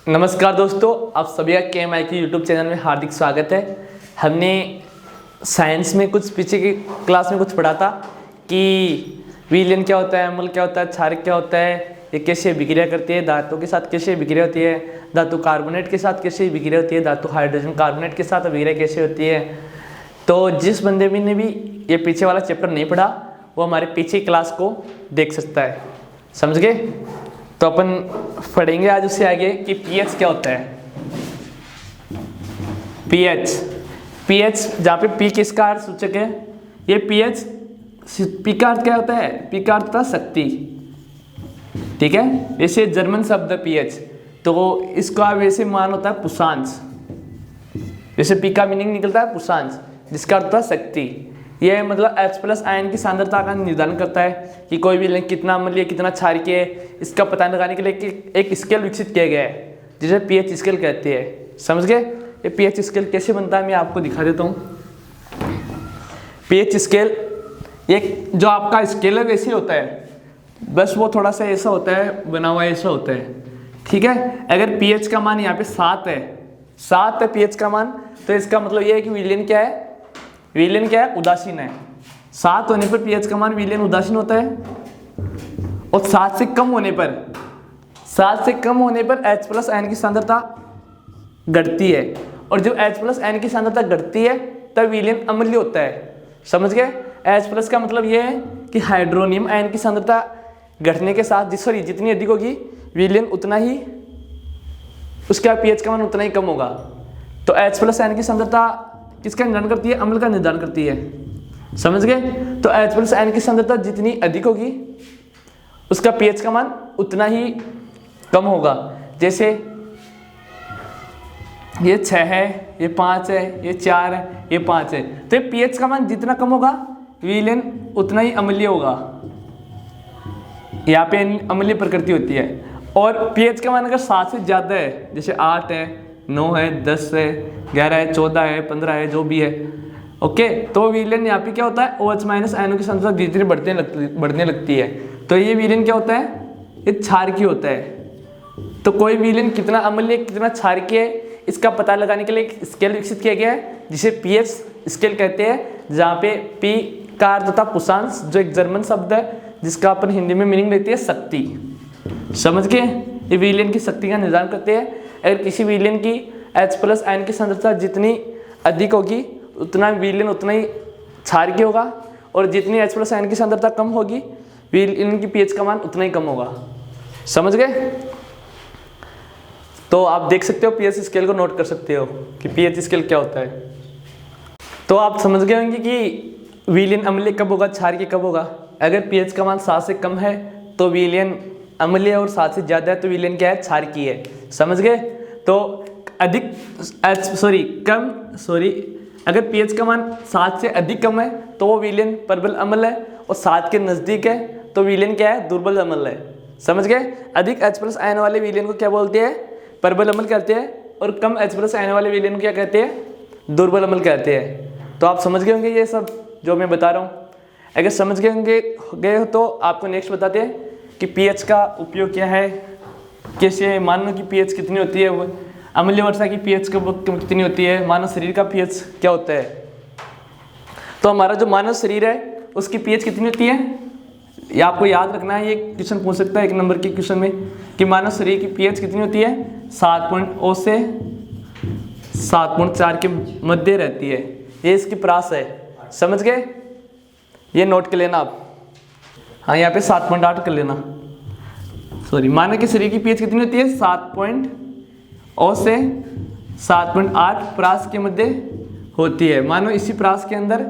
नमस्कार दोस्तों, आप सभी का KMI की यूट्यूब चैनल में हार्दिक स्वागत है। हमने साइंस में कुछ पीछे की क्लास में कुछ पढ़ा था कि विलयन क्या होता है, अम्ल क्या होता है, क्षारक क्या होता है, ये कैसे विक्रिया करती है, धातु के साथ कैसे विक्रिया होती है, धातु कार्बोनेट के साथ कैसे विक्रिया होती है, धातु हाइड्रोजन कार्बोनेट के साथ विक्रिया कैसे होती है। तो जिस बंदे ने भी ये पीछे वाला चैप्टर नहीं पढ़ा वो हमारे पीछे क्लास को देख सकता है। समझ गए? तो अपन पढ़ेंगे आज उससे आगे कि पीएच क्या होता है। पीएच जहाँ पे पी किसका अर्थ सूचक है, ये पीएच पी का अर्थ क्या होता है, पी का अर्थ था शक्ति। ठीक है, वैसे जर्मन शब्द है पीएच, तो इसका वैसे मान होता है पुषांश। जैसे पी का मीनिंग निकलता है पुषांश, जिसका अर्थ था शक्ति। यह मतलब H+ आयन की सांद्रता का निर्धारण करता है कि कोई भी विलयन कितना अम्लीय कितना क्षारीय है, इसका पता लगाने के लिए एक स्केल विकसित किया गया है जिसे पीएच स्केल कहते हैं। समझ गए? ये पीएच स्केल कैसे बनता है मैं आपको दिखा देता हूँ। पीएच स्केल एक जो आपका स्केल है वैसे होता है, बस वो थोड़ा सा ऐसा होता है, बना हुआ ऐसा होता है। ठीक है, अगर पीएच का मान यहाँ पे 7 है पीएच का मान, तो इसका मतलब ये है कि विलयन क्या है, विलयन क्या है, उदासीन है। 7 होने पर पीएच का मान विलयन उदासीन होता है, और 7 से कम होने पर H+ आयन की सांद्रता घटती है, और जब H+ आयन की सांद्रता घटती है तब विलयन अम्लीय होता है। समझ गए? H+ का मतलब यह है कि हाइड्रोनियम आयन की सांद्रता घटने के साथ जितनी अधिक होगी विलयन उतना ही, उसका पीएच का मान उतना ही कम होगा। तो H+ आयन की सांद्रता किसका निर्धारण करती है, अम्ल का निर्धारण करती है। समझ गए? तो H+ आयन की सांद्रता जितनी अधिक होगी उसका पीएच का मान उतना ही कम होगा। जैसे ये 6 है, ये 5 है, ये 4 है, ये 5 है, तो ये पीएच का मान जितना कम होगा विलयन उतना ही अम्लीय होगा। यहाँ पे अम्लीय प्रकृति होती है। और पीएच का मान अगर 7 से ज़्यादा है, जैसे 8 है, 9 है, 10 है, 11 है, 14 है, 15 है, जो भी है, ओके, तो विलयन यहाँ पे क्या होता है, OH- आयनों की सांद्रता धीरे धीरे बढ़ने लगती है। तो ये विलयन क्या होता है, ये क्षारकीय होता है। तो कोई विलयन कितना अम्लीय कितना क्षारकीय है इसका पता लगाने के लिए एक स्केल विकसित किया गया है जिसे पीएच स्केल कहते हैं, जहाँ पे पी का अर्थ था पुषांश, जो एक जर्मन शब्द है जिसका अपन हिंदी में मीनिंग लेती है शक्ति। समझ के? ये विलयन की शक्ति का निर्धारण करते हैं। अगर किसी विलयन की H+ आयन की सांद्रता जितनी अधिक होगी उतना विलयन उतना ही क्षारकीय होगा, और जितनी H+ आयन की सांद्रता कम होगी विलयन की पीएच का मान उतना ही कम होगा। समझ गए? तो आप देख सकते हो, पीएच स्केल को नोट कर सकते हो कि पीएच स्केल क्या होता है। तो आप समझ गए होंगे कि विलयन अम्लीय कब होगा, क्षारकीय कब होगा। अगर पीएच का मान 7 से कम है तो विलयन अम्लीय, और 7 से ज़्यादा है तो विलयन क्या है, क्षारकीय है। समझ गए? तो अगर पीएच का मान 7 से अधिक कम है तो वो विलयन प्रबल अम्ल है, और 7 के नज़दीक है तो विलयन क्या है, दुर्बल अम्ल है। समझ गए? अधिक H+ आयन वाले विलयन को क्या बोलते हैं, प्रबल अम्ल कहते हैं, और कम H+ आयन वाले विलयन को क्या कहते हैं, दुर्बल अम्ल कहते हैं। तो आप समझ गए होंगे ये सब जो मैं बता रहा हूँ। अगर समझ गए हो तो आपको नेक्स्ट बताते हैं कि पीएच का उपयोग क्या है, कैसे मानव की पीएच कितनी होती है, अम्लीय वर्षा की पीएच कितनी होती है, मानव शरीर का पीएच क्या होता है। तो हमारा जो मानव शरीर है उसकी पीएच कितनी होती है, ये आपको याद रखना है। ये क्वेश्चन पूछ सकता है 1 नंबर के क्वेश्चन में कि मानव शरीर की पीएच कितनी होती है, 7.0 से 7.4 के मध्य रहती है। ये इसकी प्रास है। समझ गए? ये नोट कर लेना आप। हाँ, यहाँ पे 7.8 कर लेना। मानव के शरीर की पीएच कितनी होती है, 7.0 से 7.8 प्रास के मध्य होती है। मानव इसी प्रास के अंदर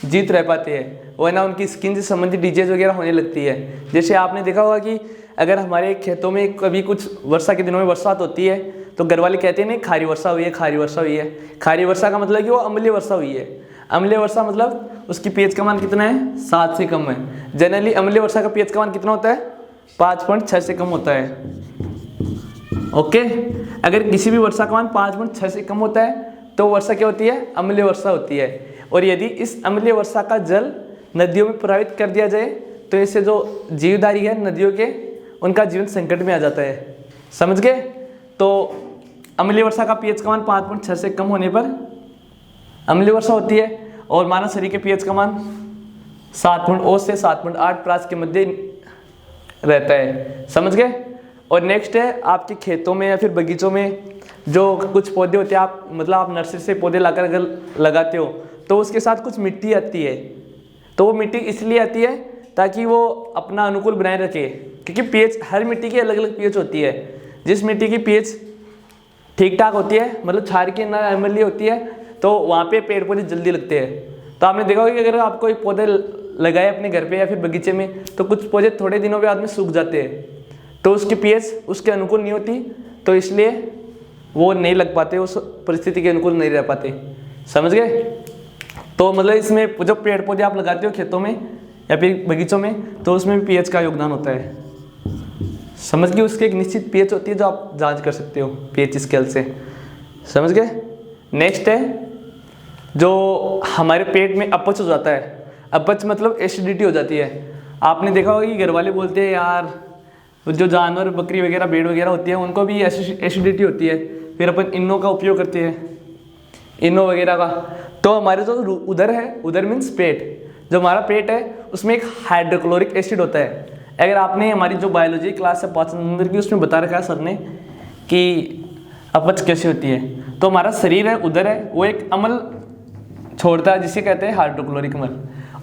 जीत रह पाते हैं, वरना उनकी स्किन से संबंधित डिजीज वगैरह होने लगती है। जैसे आपने देखा होगा कि अगर हमारे खेतों में कभी कुछ वर्षा के दिनों में बरसात होती है तो घर वाले कहते हैं नहीं, खारी वर्षा हुई है, खारी वर्षा हुई है। खारी वर्षा का मतलब कि वो अम्लीय वर्षा हुई है। अम्लीय वर्षा मतलब उसकी पीएच का मान कितना है, 7 से कम है। जनरली अम्लीय वर्षा का पीएच का मान कितना होता है, 5.6 से कम होता है। ओके, अगर किसी भी वर्षा का मान 5.6 से कम होता है तो वर्षा क्या होती है, अम्लीय वर्षा होती है। और यदि इस अम्लीय वर्षा का जल नदियों में प्रवाहित कर दिया जाए तो इससे जो जीवधारी है नदियों के, उनका जीवन संकट में आ जाता है। समझ गए? तो अम्लीय वर्षा का पीएच का मान 5.6 से कम होने पर अम्लीय वर्षा होती है, और मानव शरीर के पीएच का मान 7.0 से 7.8 प्रास के मध्य रहता है। समझ गए। और नेक्स्ट है आपके खेतों में या फिर बगीचों में जो कुछ पौधे होते हैं, आप मतलब आप नर्सरी से पौधे लाकर अगर लगाते हो तो उसके साथ कुछ मिट्टी आती है। तो वो मिट्टी इसलिए आती है ताकि वो अपना अनुकूल बनाए रखे, क्योंकि पीएच हर मिट्टी की अलग अलग पीएच होती है। जिस मिट्टी की पीएच ठीक ठाक होती है, मतलब क्षार की ना अम्लीय होती है, तो वहाँ पे पेड़ पौधे जल्दी लगते हैं। तो आपने देखा होगा कि अगर आप कोई पौधे लगाए अपने घर पे या फिर बगीचे में, तो कुछ पौधे थोड़े दिनों बाद में सूख जाते हैं, तो उसकी पीएच उसके अनुकूल नहीं होती, तो इसलिए वो नहीं लग पाते, उस परिस्थिति के अनुकूल नहीं रह पाते। समझ गए। तो मतलब इसमें जो पेड़ पौधे आप लगाते हो खेतों में या फिर बगीचों में, तो उसमें भी पीएच का योगदान होता है। समझ गए। उसकी एक निश्चित पीएच होती है जो आप जांच कर सकते हो पीएच स्केल से। समझ गए। नेक्स्ट है जो हमारे पेट में अपच हो जाता है। अपच मतलब एसिडिटी हो जाती है। आपने देखा होगा कि घर वाले बोलते हैं यार जो जानवर बकरी वगैरह भेड़ वगैरह होती है उनको भी एसिडिटी होती है, फिर अपन इनो का उपयोग करते हैं, इनो वगैरह का। तो हमारे जो उदर है, उदर मीन्स पेट, जो हमारा पेट है उसमें एक हाइड्रोक्लोरिक एसिड होता है। अगर आपने हमारी जो बायोलॉजी क्लास है 5 नंबर की, उसमें बता रखा है सर ने कि अपच कैसे होती है। तो हमारा शरीर है, उदर है, वो एक अम्ल छोड़ता है जिसे कहते हैं हाइड्रोक्लोरिक अम्ल।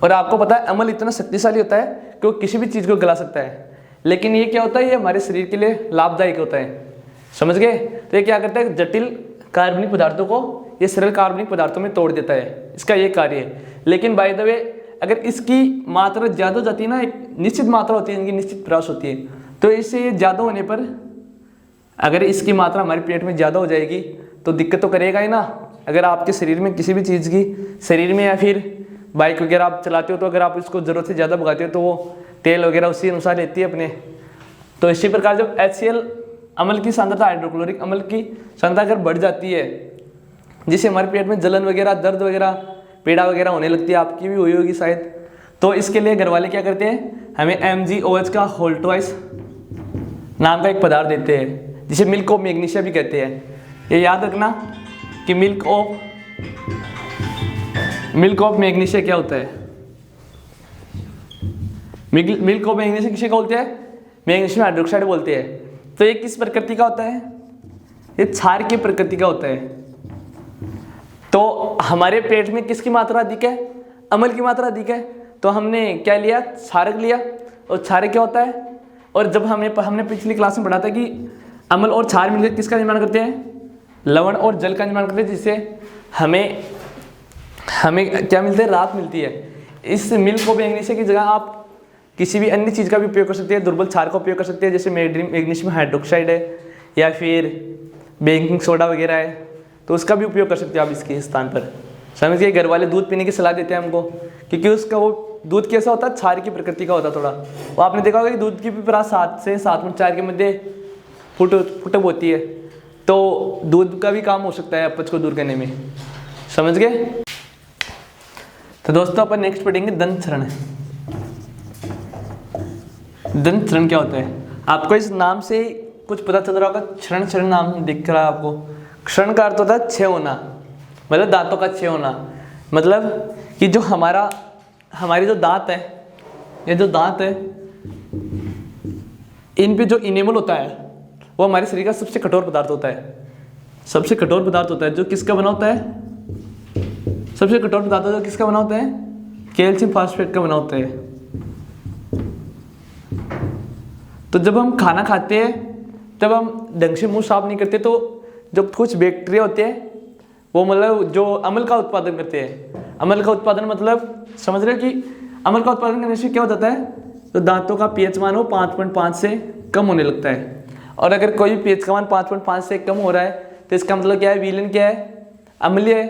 और आपको पता है अम्ल इतना शक्तिशाली होता है कि वो किसी भी चीज़ को गला सकता है। लेकिन ये क्या होता है, ये हमारे शरीर के लिए लाभदायक होता है। समझ गए। तो ये क्या करता है, जटिल कार्बनिक पदार्थों को ये सरल कार्बनिक पदार्थों में तोड़ देता है, इसका ये कार्य है। लेकिन बाय द वे अगर इसकी मात्रा ज़्यादा हो जाती है ना, एक निश्चित मात्रा होती है, इनकी निश्चित प्रयास होती है, तो इससे ज़्यादा होने पर अगर इसकी मात्रा हमारे पेट में ज़्यादा हो जाएगी तो दिक्कत तो करेगा ही ना। अगर आपके शरीर में किसी भी चीज़ की शरीर में या फिर बाइक वगैरह आप चलाते हो, तो अगर आप इसको ज़रूरत से ज़्यादा भगाते हो तो वो तेल वगैरह उसी अनुसार लेती है अपने। तो इसी प्रकार जब HCl अम्ल की सांद्रता, हाइड्रोक्लोरिक अम्ल की सांद्रता अगर बढ़ जाती है, जिससे हमारे पेट में जलन वगैरह, दर्द वगैरह, पीड़ा वगैरह होने लगती है, आपकी भी हुई होगी शायद। तो इसके लिए घर वाले क्या करते हैं, हमें MgOH का होल्टवाइस नाम का एक पदार्थ देते हैं, जिसे मिल्क ऑफ मैग्नीशिया भी कहते हैं। ये याद रखना कि मिल्क ऑफ मैग्नीशिया क्या होता है। मिल्क ऑफ मैग्नीशिया किसे बोलते हैं, मैग्नीशियम हाइड्रोक्साइड बोलते हैं। तो ये किस प्रकृति का होता है, ये क्षार की प्रकृति का होता है। तो हमारे पेट में किसकी मात्रा अधिक है, अम्ल की मात्रा अधिक है। तो हमने क्या लिया, क्षारक लिया। और क्षारक क्या होता है, और जब हमने पिछली क्लास में पढ़ा था कि अम्ल और क्षार मिलकर किसका निर्माण करते हैं, लवण और जल का निर्माण करते हैं, जिससे हमें क्या मिलता है, राहत मिलती है। इस मिल्क ऑफ मैग्नीशिया की जगह आप किसी भी अन्य चीज़ का भी उपयोग कर सकते हैं, दुर्बल क्षार का उपयोग कर सकते हैं, जैसे मैग्नीशियम हाइड्रोक्साइड है या फिर बेकिंग सोडा वगैरह है, तो उसका भी उपयोग कर सकते हो आप इसके स्थान पर। समझ गए। घर वाले दूध पीने की सलाह देते हैं हमको, क्योंकि उसका वो दूध कैसा होता है, क्षार की प्रकृति का होता है थोड़ा। वो आपने देखा होगा कि दूध की भी प्रास 7 से 7.4 के मध्य फुटअप होती है। तो दूध का भी काम हो सकता है अपच को दूर करने में। समझ गए। तो दोस्तों अपन नेक्स्ट पढ़ेंगे दंत क्षरण। दंत क्षरण क्या होता है, आपको इस नाम से कुछ पता चल रहा होगा। क्षरण नाम दिख रहा है आपको। क्षरण का अर्थ होता है क्षय होना, मतलब दांतों का क्षय होना। मतलब कि जो हमारे जो दांत है, ये जो दांत है, इन पे जो इनेमल होता है वो हमारे शरीर का सबसे कठोर पदार्थ होता है। सबसे कठोर पदार्थ होता है जो किसका बना होता है, सबसे कठोर पदार्थ जो किसका बना होता है, कैल्शियम फास्फेट का बना होता है। तो जब हम खाना खाते हैं तब हम ढंग से मुंह साफ नहीं करते, तो जो कुछ बैक्टीरिया होते हैं वो मतलब जो अम्ल का उत्पादन करते हैं। अम्ल का उत्पादन मतलब समझ रहे हो कि अम्ल का उत्पादन करने से क्या हो जाता है, तो दांतों का pH मान वो 5.5 से कम होने लगता है। और अगर कोई भी pH का मान 5.5 से कम हो रहा है तो इसका मतलब क्या है, विलेन क्या है, अम्लीय है,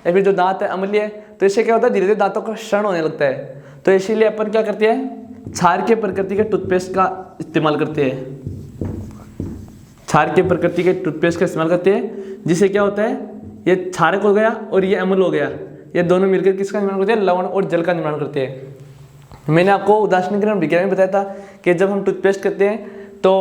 या फिर जो दांत है अम्लीय है। तो इससे क्या होता है, धीरे धीरे दांतों का क्षरण होने लगता है। तो इसीलिए अपन क्या करते हैं, क्षार के प्रकृति के टूथपेस्ट का इस्तेमाल करते हैं। क्षार के प्रकृति के टूथपेस्ट का इस्तेमाल करते हैं, जिससे क्या होता है, ये क्षारक हो गया और ये अम्ल हो गया, ये दोनों मिलकर किसका निर्माण करते हैं, लवण और जल का निर्माण करते हैं। मैंने आपको उदासीनीकरण विज्ञान में बताया था कि जब हम टूथपेस्ट करते हैं तो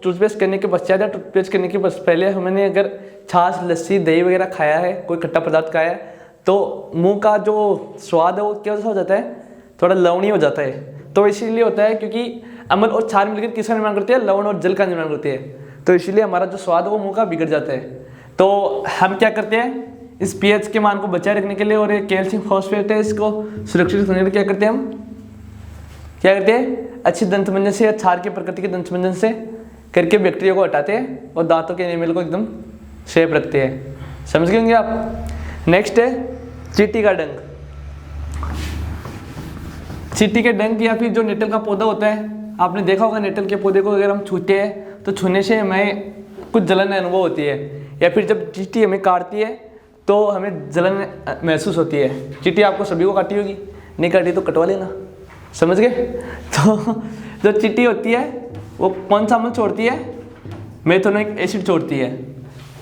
टूथपेस्ट करने के पश्चात या टूथपेस्ट करने के पहले हमने अगर छाछ, लस्सी, दही वगैरह खाया है, कोई खट्टा पदार्थ खाया है, तो मुंह का जो स्वाद है वो कैसा हो जाता है, थोड़ा लवणीय हो जाता है। तो इसीलिए होता है क्योंकि अम्ल और क्षार मिलकर किसका निर्माण करते हैं, लवण और जल का निर्माण करते हैं। तो इसीलिए हमारा जो स्वाद है वो मुंह का बिगड़ जाता है। तो हम क्या करते हैं, इस पीएच के मान को बचाए रखने के लिए, और ये कैल्शियम फॉस्फेट है, इसको सुरक्षित रखने के लिए क्या करते हैं हम, क्या करते हैं, अच्छी दंत मंजन से या क्षार की प्रकृति के दंत मंजन से करके बैक्टीरिया को हटाते हैं और दांतों के एनिमल को एकदम सेफ रखते हैं। समझ गए होंगे आप। नेक्स्ट है चींटी का डंक। चींटी के डंक या फिर जो नेटल का पौधा होता है, आपने देखा होगा नेटल के पौधे को अगर हम छूते हैं तो छूने से हमें कुछ जलन अनुभव होती है, या फिर जब चींटी हमें काटती है तो हमें जलन महसूस होती है। चींटी आपको सभी को काटी होगी, नहीं काटी तो कटवा लेना। समझ गए। तो जो चींटी होती है वो कौन सा अम्ल छोड़ती है, मेथनोइक एसिड छोड़ती है।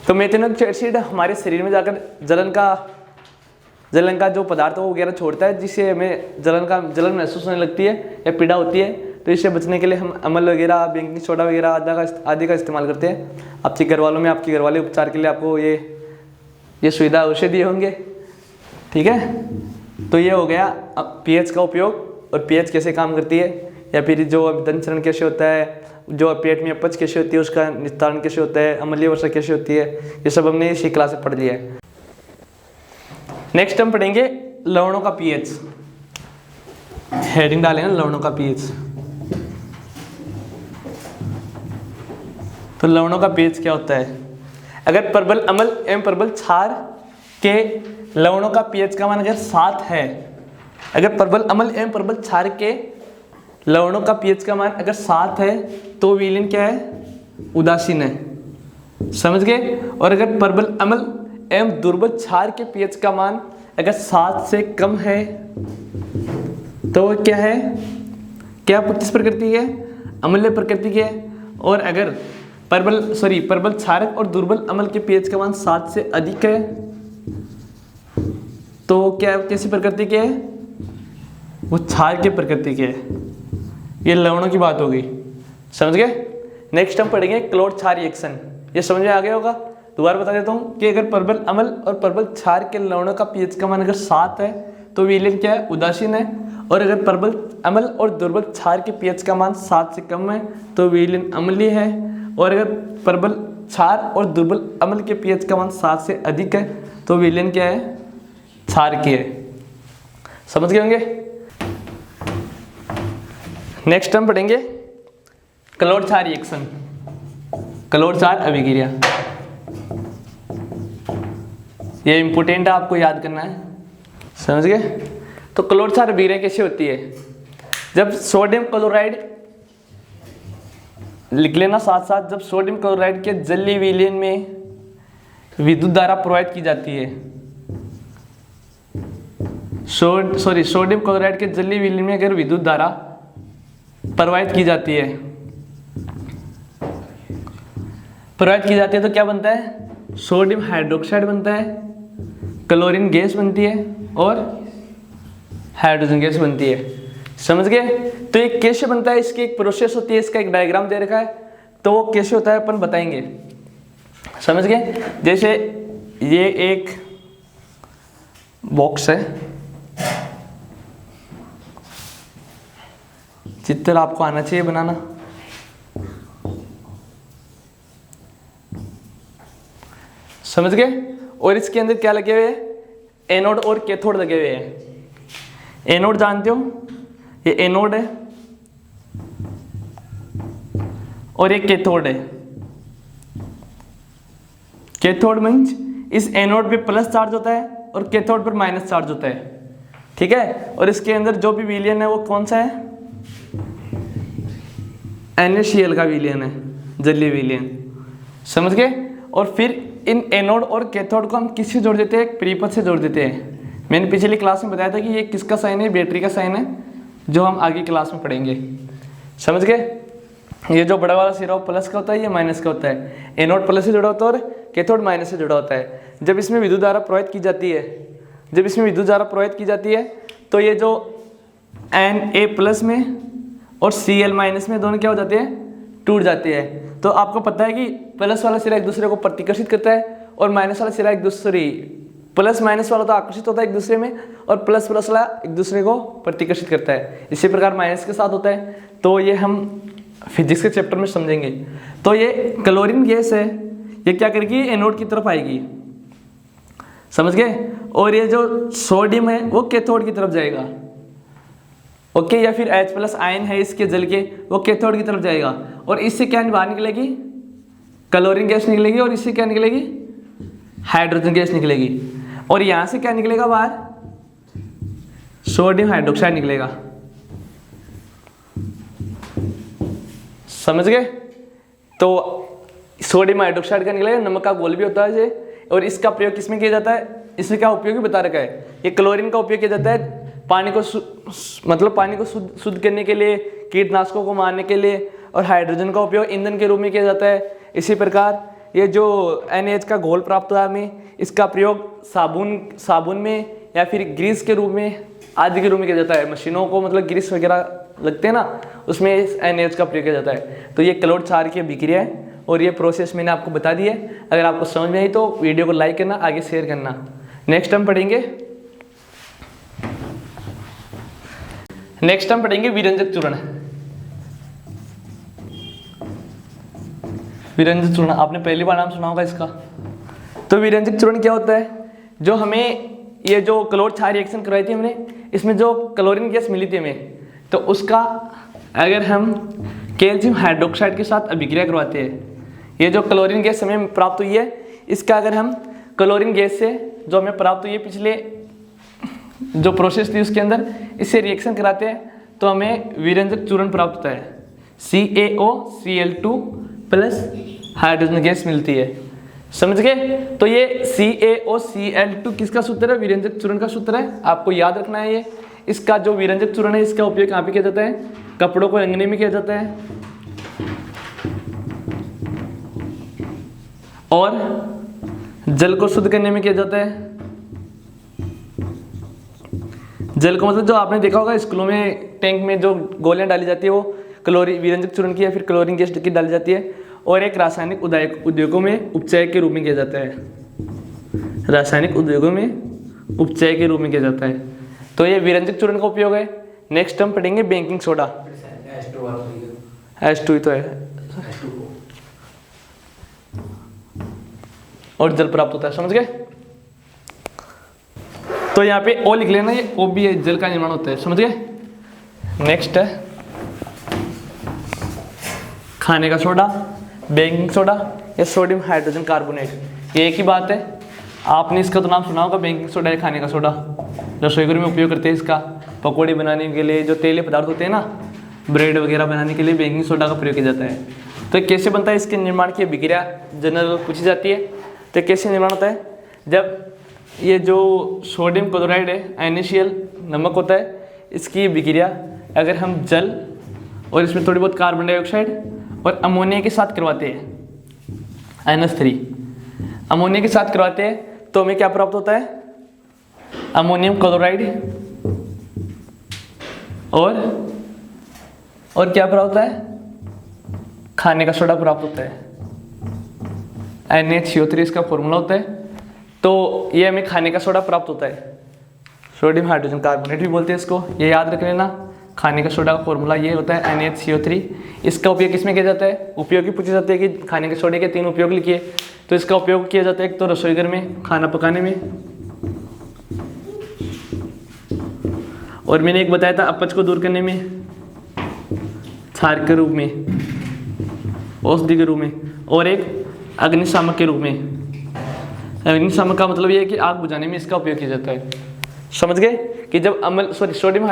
तो मेथनोइक एसिड हमारे शरीर में जाकर जलन का जो पदार्थ हो वगैरह छोड़ता है, जिससे हमें जलन महसूस होने लगती है या पीड़ा होती है। तो इससे बचने के लिए हम अम्ल वगैरह, बेकिंग सोडा वगैरह आदि का इस्तेमाल करते हैं। आपके घर वालों में आपके घर वाले उपचार के लिए आपको ये सुविधा अवश्य दिए होंगे। ठीक है। तो ये हो गया पीएच का उपयोग और पीएच कैसे काम करती है, या फिर जो दंत चरण कैसे होता है, जो पेट में अपच कैसे होती है, उसका निस्तारण कैसे होता है, अम्लीय वर्षा कैसे होती है, ये सब हमने इसी क्लास में पढ़ लिया है। नेक्स्ट हम पढ़ेंगे लवणों का पीएच। हेडिंग डालें ना, लवणों का पीएच। तो लवणों का पीएच क्या होता है। अगर प्रबल अम्ल एवं प्रबल क्षार के लवणों का पीएच का मान अगर 7 है, अगर प्रबल अम्ल एवं प्रबल क्षार के लवणों का पीएच का मान अगर 7 है तो विलीन क्या है, उदासीन है। समझ गए। और अगर प्रबल अम्ल एवं दुर्बल क्षार के पीएच का मान अगर 7 से कम है तो वो क्या है, क्या किस प्रकृति के, अम्लीय प्रकृति के। और अगर प्रबल क्षारक और दुर्बल अम्ल के पीएच का मान 7 से अधिक है तो क्या कैसी प्रकृति के है, वो क्षार के प्रकृति के है। ये लवणों की बात होगी। समझ गए। नेक्स्ट हम पढ़ेंगे क्लोर क्षार रिएक्शन। ये समझ में आ गया होगा। दोबारा बता देता हूँ कि अगर प्रबल अम्ल और प्रबल क्षार के लवणों का पीएच का मान अगर 7 है तो विलीन क्या है, उदासीन है। और अगर प्रबल अम्ल और दुर्बल क्षार के पीएच का मान 7 से कम है तो विलीन अम्लीय है। और अगर प्रबल क्षार और दुर्बल अम्ल के पीएच का मान 7 से अधिक है तो विलीन क्या है, क्षारकीय है। समझ गए होंगे। नेक्स्ट हम पढ़ेंगे क्लोर क्षार रिएक्शन, क्लोर क्षार अभिक्रिया। ये इंपोर्टेंट है, आपको याद करना है। समझ गए। तो क्लोर क्षार अभिक्रिया कैसे होती है, जब सोडियम क्लोराइड लिख लेना साथ साथ, जब सोडियम क्लोराइड के जलीय विलयन में विद्युत धारा प्रवाहित की जाती है, सोडियम क्लोराइड के जलीय विलयन में अगर विद्युत धारा प्रवाहित की जाती है तो क्या बनता है, सोडियम हाइड्रोक्साइड बनता है, क्लोरीन गैस बनती है और हाइड्रोजन गैस बनती है। समझ गए। तो ये कैसे बनता है, इसकी एक प्रोसेस होती है, इसका एक डायग्राम दे रखा है, तो वो कैसे होता है अपन बताएंगे। समझ गए। जैसे ये एक बॉक्स है, चित्र आपको आना चाहिए बनाना। समझ गए। और इसके अंदर क्या लगे हुए हैं, एनोड और कैथोड लगे हुए हैं। एनोड जानते हो, ये एनोड है और ये कैथोड है। कैथोड मींस इस एनोड पे प्लस चार्ज होता है और कैथोड पर माइनस चार्ज होता है। ठीक है। और इसके अंदर जो भी विलयन है वो कौन सा है, NaCl का विलयन है, जलीय विलयन। समझ गए। और फिर इन एनोड और कैथोड को हम किससे जोड़ देते हैं, एक परिपथ से जोड़ देते हैं। मैंने पिछली क्लास में बताया था कि ये किसका साइन है, बैटरी का साइन है, जो हम आगे क्लास में पढ़ेंगे। समझ गए। ये जो बड़ा वाला सिरा प्लस का होता है, ये माइनस का होता है। एनोड प्लस से जुड़ा होता है और कैथोड माइनस से जुड़ा होता है। जब इसमें विद्युत धारा प्रवाहित की जाती है, तो ये जो Na प्लस में और Cl माइनस में दोनों क्या हो जाते हैं, टूट जाते हैं। तो आपको पता है कि प्लस वाला सिरा एक दूसरे को प्रतिकर्षित करता है और माइनस वाला सिरा एक दूसरे, प्लस माइनस वाला तो आकर्षित होता है एक दूसरे में और प्लस प्लस वाला एक दूसरे को प्रतिकर्षित करता है। इसी प्रकार माइनस के साथ होता है। तो ये हम फिजिक्स के चैप्टर में समझेंगे। तो ये क्लोरीन गैस है, ये क्या करेगी, एनोड की तरफ आएगी, समझ गए। और ये जो सोडियम है वो कैथोड की तरफ जाएगा, ओके। या फिर H+ आयन है इसके जल के, वो कैथोड की तरफ जाएगा। और इससे क्या बाहर निकलेगी, क्लोरीन गैस निकलेगी। और इससे क्या निकलेगी, हाइड्रोजन गैस निकलेगी। और यहां से क्या निकलेगा बाहर, सोडियम हाइड्रोक्साइड निकलेगा, समझ गए। तो सोडियम हाइड्रोक्साइड का निकलेगा, नमक का घोल भी होता है ये। और इसका प्रयोग किसमें किया जाता है, इसमें क्या उपयोगी बता रखा है। ये क्लोरीन का उपयोग किया जाता है पानी को मतलब पानी को शुद्ध करने के लिए, कीटनाशकों को मारने के लिए। और हाइड्रोजन का उपयोग ईंधन के रूप में किया जाता है। इसी प्रकार ये जो NaH का घोल प्राप्त हुआ हमें, इसका प्रयोग साबुन में या फिर ग्रीस के रूप में आदि के रूप में किया जाता है। मशीनों को मतलब ग्रीस वगैरह लगते हैं ना, उसमें इस NaH का प्रयोग किया जाता है। तो ये क्लोरीन क्षार की अभिक्रिया है और ये प्रोसेस मैंने आपको बता दी है। अगर आपको समझ में आई तो वीडियो को लाइक करना, आगे शेयर करना। नेक्स्ट हम पढ़ेंगे विरंजक चूर्ण। विरंजक चूर्ण आपने पहली बार नाम सुना होगा इसका। तो विरंजक चूर्ण क्या होता है, जो हमें ये जो क्लोरीन क्षार रिएक्शन करवाई थी हमने, इसमें जो क्लोरीन गैस मिली थी हमें, तो उसका अगर हम कैल्शियम हाइड्रोक्साइड के साथ अभिक्रिया करवाते हैं, ये जो क्लोरीन गैस हमें प्राप्त हुई है, इसका अगर हम क्लोरीन गैस से जो हमें प्राप्त हुई है पिछले जो प्रोसेस थी उसके अंदर, इससे रिएक्शन कराते हैं तो हमें विरंजक चूर्ण प्राप्त होता है। CaOCl2 प्लस हाइड्रोजन गैस मिलती है, समझ गए। तो ये CaOCl2 किसका सूत्र है, विरंजक चूर्ण का सूत्र है, आपको याद रखना है ये। इसका जो विरंजक चूर्ण है इसका उपयोग कहाँ पे किया जाता है, कपड़ों को रंगने में किया जाता है और जल को शुद्ध करने में किया जाता है। जल को मतलब जो आपने देखा होगा स्कूलों में टैंक में जो गोलियां डाली जाती है वो क्लोरीन विरंजक चूर्ण की या फिर क्लोरीन गैस की डाली जाती है। और एक रासायनिक उद्योगों में उपचय के रूप में किया जाता है, रासायनिक उद्योगों में उपचय के रूप में किया जाता है। तो ये विरंजक चूर्ण का उपयोग है। नेक्स्ट हम पढ़ेंगे बेकिंग सोडा। H2 तो है और जल प्राप्त होता है, समझ गए। तो यहाँ पे O लिख लेना, ये O भी है, जल का निर्माण होता है, समझ गए। नेक्स्ट है खाने का सोडा, बेकिंग सोडा या सोडियम हाइड्रोजन कार्बोनेट। ये एक ही बात है, आपने इसका तो नाम सुना होगा, बेकिंग सोडा या खाने का सोडा। रसोई घर में उपयोग करते हैं इसका, पकौड़े बनाने के लिए, जो तेलीय पदार्थ होते हैं ना, ब्रेड वगैरह बनाने के लिए बेकिंग सोडा का प्रयोग किया जाता है। तो कैसे बनता है, इसके निर्माण की अभिक्रिया जनरल पूछी जाती है। तो कैसे निर्माण होता है, जब ये जो सोडियम क्लोराइड है NaCl नमक होता है, इसकी अभिक्रिया अगर हम जल और इसमें थोड़ी बहुत कार्बन डाइऑक्साइड और अमोनिया के साथ करवाते हैं, NH3 अमोनिया के साथ करवाते हैं, तो हमें क्या प्राप्त होता है, अमोनियम क्लोराइड और क्या प्राप्त होता है, खाने का सोडा प्राप्त होता है। NaCO3 इसका फॉर्मूला होता है। तो ये हमें खाने का सोडा प्राप्त होता है, सोडियम हाइड्रोजन कार्बोनेट भी बोलते हैं इसको, ये याद रख लेना। खाने का सोडा का फॉर्मूला ये होता है NaCO3। इसका उपयोग किसमें किया जाता है, उपयोग भी पूछे जाते हैं कि खाने के सोडे के 3 उपयोग लिखिए। तो इसका उपयोग किया जाता है एक तो रसोई घर में खाना पकाने में, और मैंने एक बताया था अपच को दूर करने में, क्षार के रूप में, औषधि के रूप में, और एक अग्निशामक के रूप में। अग्निशामक का मतलब ये है कि आग बुझाने में इसका उपयोग किया जाता है, समझ गए। कि जब सोडियम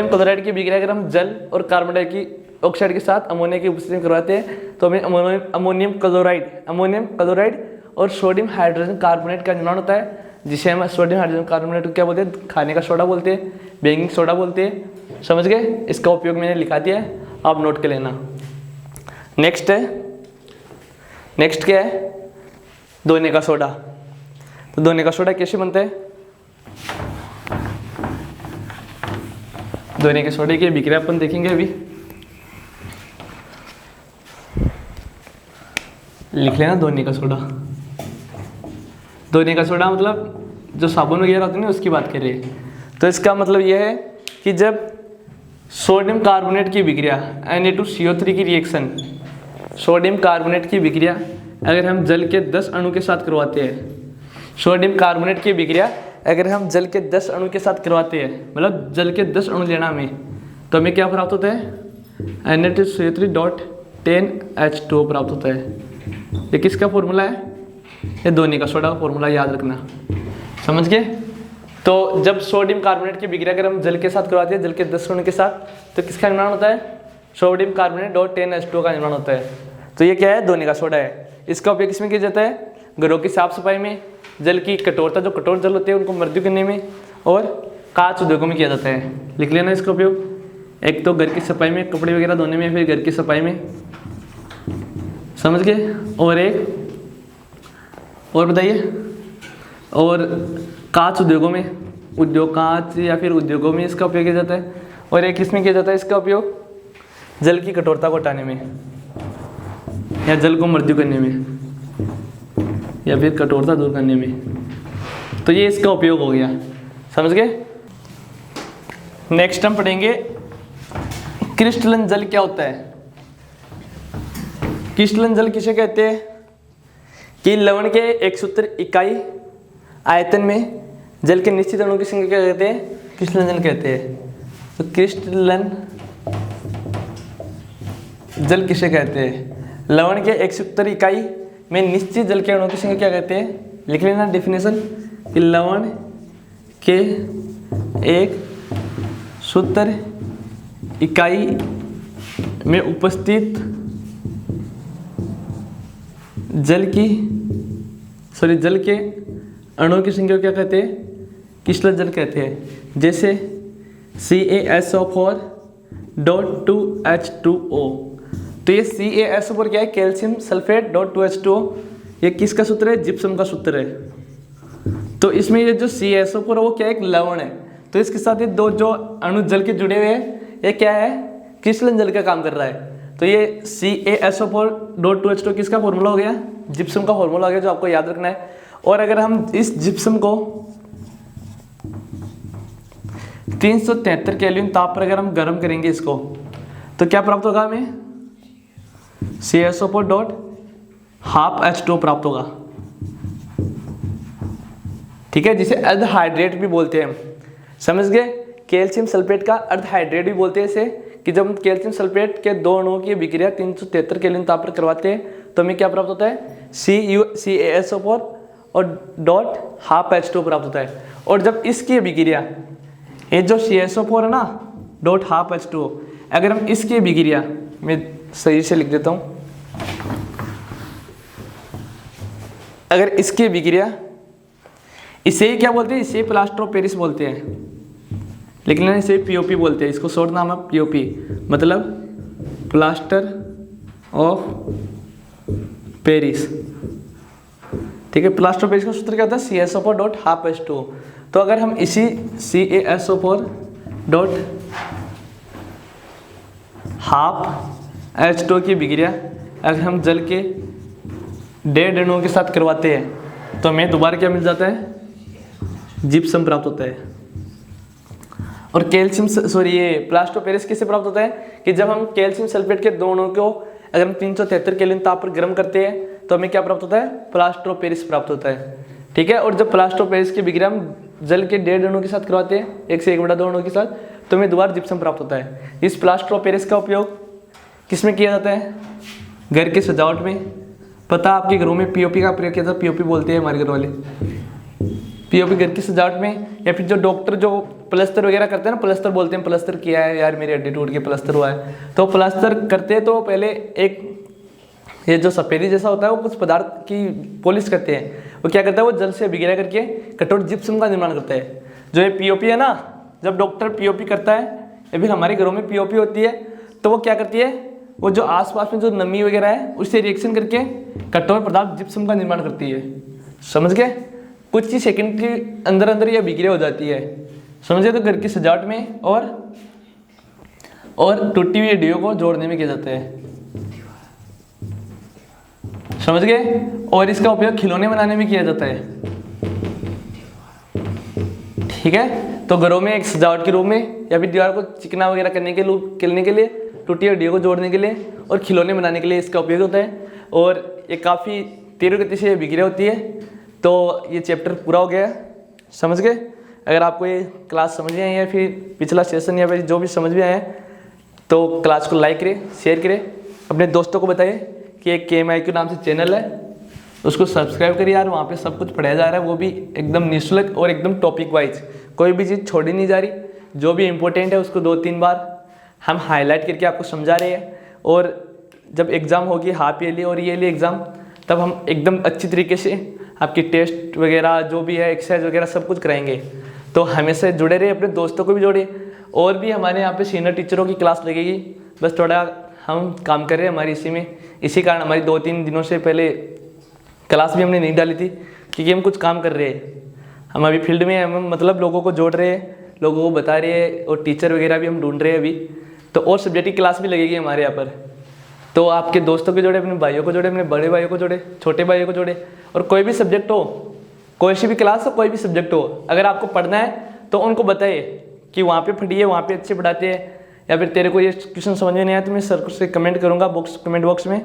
क्लोराइड की अभिक्रिया अगर हम जल और कार्बन डाइऑक्साइड के साथ अमोनिया की उपस्थिति में करवाते हैं, तो हमें अमोनियम क्लोराइड और सोडियम हाइड्रोजन कार्बोनेट का निर्माण होता है, जिसे हम सोडियम हाइड्रोजन कार्बोनेट को क्या बोलते हैं, खाने का सोडा बोलते हैं, बेकिंग सोडा बोलते हैं, समझ गए। इसका उपयोग मैंने लिखा दिया है, आप नोट कर लेना। नेक्स्ट क्या है, धोने का सोडा। तो धोने का सोडा कैसे बनता है, धोने के सोडे की अभिक्रिया अपन देखेंगे अभी। लिख लेना धोने का सोडा। धोने का सोडा मतलब जो साबुन वगैरह होती है ना उसकी बात कर रहे हैं। तो इसका मतलब यह है कि जब सोडियम कार्बोनेट की विक्रिया Na2CO3 की रिएक्शन, सोडियम कार्बोनेट की विक्रिया अगर हम जल के 10 अणु के साथ करवाते हैं, सोडियम कार्बोनेट की विक्रिया अगर हम जल के 10 अणु के साथ करवाते हैं, मतलब जल के 10 अणु लेना हमें, तो हमें क्या प्राप्त होता है? Na2CO3.10H2O प्राप्त होता है। ये किसका फॉर्मूला है? ये धोने का सोडा का फॉर्मूला, याद रखना। समझ गए? तो जब सोडियम कार्बोनेट की विक्रिया अगर हम जल के साथ करवाते हैं, जल के 10 अणु के साथ, तो किसका निर्माण होता है? सोडियम कार्बोनेट .10H2O का निर्माण होता है। तो ये क्या है? धोने का सोडा है। इसका उपयोग किसमें किया जाता है? घरों की साफ सफाई में, जल की कठोरता, जो कठोर जल होते हैं उनको मृदु करने में, और कांच उद्योगों में किया जाता है। लिख लेना इसका उपयोग। एक तो घर की सफाई में, कपड़े वगैरह धोने में, फिर घर की सफाई में। समझ गए? और एक और बताइए। और कांच उद्योगों में, उद्योग कांच या फिर उद्योगों में इसका उपयोग किया जाता है। और एक किसमें किया जाता है इसका उपयोग? जल की कठोरता को हटाने में, या जल को मृदु करने में, या फिर कठोरता दूर करने में। तो ये इसका उपयोग हो गया। समझ गए? नेक्स्ट हम पढ़ेंगे क्रिस्टलन जल क्या होता है। क्रिस्टलन जल किसे कहते हैं? कि लवण के 170 इकाई आयतन में जल के निश्चित अणु की संख्या क्या कहते हैं? क्रिस्टलन जल कहते हैं। तो क्रिस्टलन जल किसे कहते हैं? लवण के 170 इकाई में निश्चित जल के अणु की संख्या क्या कहते हैं? लिख लेना डेफिनेशन कि लवण के 170 इकाई में उपस्थित जल के अणुओं की संख्या क्या कहते हैं? क्रिस्टलन जल कहते हैं। जैसे CaSO4.2H2O। तो ये CaSO4 क्या है? Calcium sulphate .2H2O। ये किसका सूत्र है? जिप्सम का सूत्र है। तो इसमें ये जो CaSO4 है वो क्या है? एक लवण है। तो इसके साथ ये दो जो अणु जल के जुड़े हुए हैं, ये क्या है? क्रिस्टलन जल का काम कर रहा है। तो ये CaSO4.2H2O किसका फॉर्मूला हो गया? जिप्सम का फॉर्मूला हो गया, जो आपको याद रखना है। और अगर हम इस जिप्सम को 373 केल्विन ताप पर अगर हम गर्म करेंगे इसको, तो क्या प्राप्त होगा हमें? CaSO4.12H2O प्राप्त होगा। ठीक है, जिसे अर्धहाइड्रेट भी बोलते हैं। समझ गए? कैल्शियम सल्फेट का अर्धहाइड्रेट भी बोलते हैं इसे, कि जब हम कैल्शियम सल्फेट के दो अणुओं की विक्रिया 373 केल्विन ताप पर करवाते हैं, तो हमें क्या प्राप्त होता है? CaSO4 और .12H2O प्राप्त होता है। और जब इसकी विक्रिया, ये जो CaSO4 है ना .12H2O, अगर हम इसकी विक्रिया, मैं सही से लिख देता हूँ, अगर इसकी विक्रिया, इसे ही क्या बोलते हैं? इसे प्लास्टर ऑफ पेरिस बोलते हैं। लेकिन इसे POP बोलते हैं। इसको शॉर्ट नाम है POP, मतलब प्लास्टर ऑफ पेरिस। ठीक है, प्लास्टर ऑफ पेरिस का सूत्र क्या होता है? CaSO4.12H2O। तो अगर हम इसी CaSO4.12H2O की विक्रिया अगर हम जल के 1.5 अणुओं के साथ करवाते हैं, तो हमें दोबारा क्या मिल जाता है? जिप्सम प्राप्त होता है। और ये प्लास्टर ऑफ पेरिस किससे प्राप्त होता है? कि जब हम कैल्शियम सल्फेट के दो अणुओं को अगर हम 373 केल्विन ताप पर गर्म करते हैं, तो हमें क्या प्राप्त होता है? प्लास्टर ऑफ पेरिस प्राप्त होता है। ठीक है, और जब प्लास्टर ऑफ पेरिस की विक्रिया हम जल के 1.5 अणु के साथ करवाते हैं, 1 से 1/2 अणु के साथ, तो हमें दोबारा जिप्सम प्राप्त होता है। इस प्लास्टर ऑफ पेरिस का उपयोग किसमें किया जाता है? घर की सजावट में। पता आपके घरों में POP का प्रयोग किया जाता है। POP बोलते हैं हमारे घर वाले। POP घर की सजावट में, या फिर जो डॉक्टर जो प्लास्टर वगैरह करते हैं ना, प्लास्टर बोलते हैं, प्लास्टर किया है यार, मेरी हड्डी टूट के प्लास्टर हुआ है, तो प्लास्टर करते हैं तो पहले एक ये जो सफेदी जैसा होता है वो कुछ पदार्थ की पॉलिश करते हैं। वो क्या करता है? वो जल से विक्रिया करके कठोर जिप्सम का निर्माण करता है। जो ये POP है ना, जब डॉक्टर POP करता है या फिर हमारे घरों में POP होती है, तो वो क्या करती है? वो जो आसपास में जो नमी वगैरह है उससे रिएक्शन करके कठोर पदार्थ जिप्सम का निर्माण करती है। समझ गए? कुछ ही सेकंड के अंदर अंदर यह विक्रिया हो जाती है। समझे? तो घर की सजावट में और टूटी हुई हड्डियों को जोड़ने में किया जाता है। समझ गए। और इसका उपयोग खिलौने बनाने में किया जाता है, ठीक है। तो घरों में एक सजावट के रूप में या फिर दीवार को चिकना वगैरह करने के लिए टूटी हड्डियों को जोड़ने के लिए और खिलौने बनाने के लिए इसका उपयोग होता है। और ये काफ़ी तेज गति से बिखरी होती है। तो ये चैप्टर पूरा हो गया, समझ गए। अगर आपको ये क्लास समझ में आई या फिर पिछला सेशन या फिर जो भी समझ में आया तो क्लास को लाइक करें, शेयर करें, अपने दोस्तों को बताइए कि एक KMIQ नाम से चैनल है, उसको सब्सक्राइब करिए यार। वहाँ पे सब कुछ पढ़ाया जा रहा है, वो भी एकदम निःशुल्क और एकदम टॉपिक वाइज, कोई भी चीज़ छोड़ी नहीं जा रही। जो भी इम्पोर्टेंट है उसको 2-3 बार हम हाईलाइट करके आपको समझा रहे हैं। और जब एग्ज़ाम होगी हाफ ईयरली और ईयरली एग्ज़ाम, तब हम एकदम अच्छी तरीके से आपकी टेस्ट वगैरह जो भी है एक्सरसाइज वगैरह सब कुछ कराएंगे। तो हमेशा जुड़े रहे, अपने दोस्तों को भी जोड़े। और भी हमारे यहाँ पे सीनियर टीचरों की क्लास लगेगी, बस थोड़ा हम काम कर रहे हैं हमारी इसी कारण हमारी 2-3 दिनों से पहले क्लास भी हमने नहीं डाली थी, क्योंकि हम कुछ काम कर रहे हैं। हम अभी फील्ड में हम मतलब लोगों को जोड़ रहे हैं, लोगों को बता रहे हैं, और टीचर वगैरह भी हम ढूंढ रहे हैं अभी। तो और सब्जेक्ट की क्लास भी लगेगी हमारे यहाँ पर। तो आपके दोस्तों को जोड़े, अपने भाइयों को जोड़े, अपने बड़े भाइयों को जोड़े, छोटे भाइयों को जोड़े। और कोई भी सब्जेक्ट हो, कोई सी भी क्लास हो, कोई भी सब्जेक्ट हो, अगर आपको पढ़ना है तो उनको बताइए कि वहाँ पे पढ़िए, वहाँ पे अच्छे पढ़ाते हैं। या फिर तेरे को ये क्वेश्चन समझ में नहीं आया तो मैं सर से कमेंट करूँगा कमेंट बॉक्स में,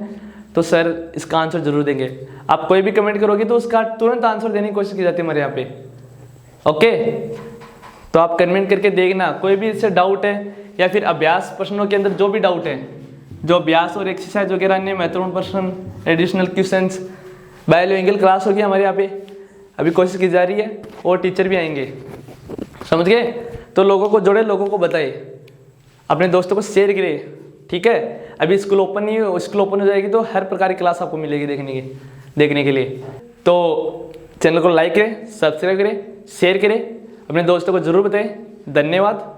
तो सर इसका आंसर जरूर देंगे। आप कोई भी कमेंट करोगे तो उसका तुरंत आंसर देने की कोशिश की जाती है हमारे यहाँ पे, ओके। तो आप कमेंट करके देखना, कोई भी इससे डाउट है या फिर अभ्यास प्रश्नों के अंदर जो भी डाउट है, जो अभ्यास और एक्सरसाइज वगैरह अन्य महत्वपूर्ण प्रश्न, एडिशनल क्वेश्चंस, बायोलॉजिकल क्लास होगी हमारे यहाँ पे, अभी कोशिश की जा रही है। और टीचर भी आएंगे, समझ गए। तो लोगों को जोड़े, लोगों को बताए, अपने दोस्तों को शेयर करिए, ठीक है। अभी स्कूल ओपन नहीं है, स्कूल ओपन हो जाएगी तो हर प्रकार की क्लास आपको मिलेगी देखने के लिए। तो चैनल को लाइक करें, सब्सक्राइब करें, शेयर करें, अपने दोस्तों को जरूर बताएं। धन्यवाद।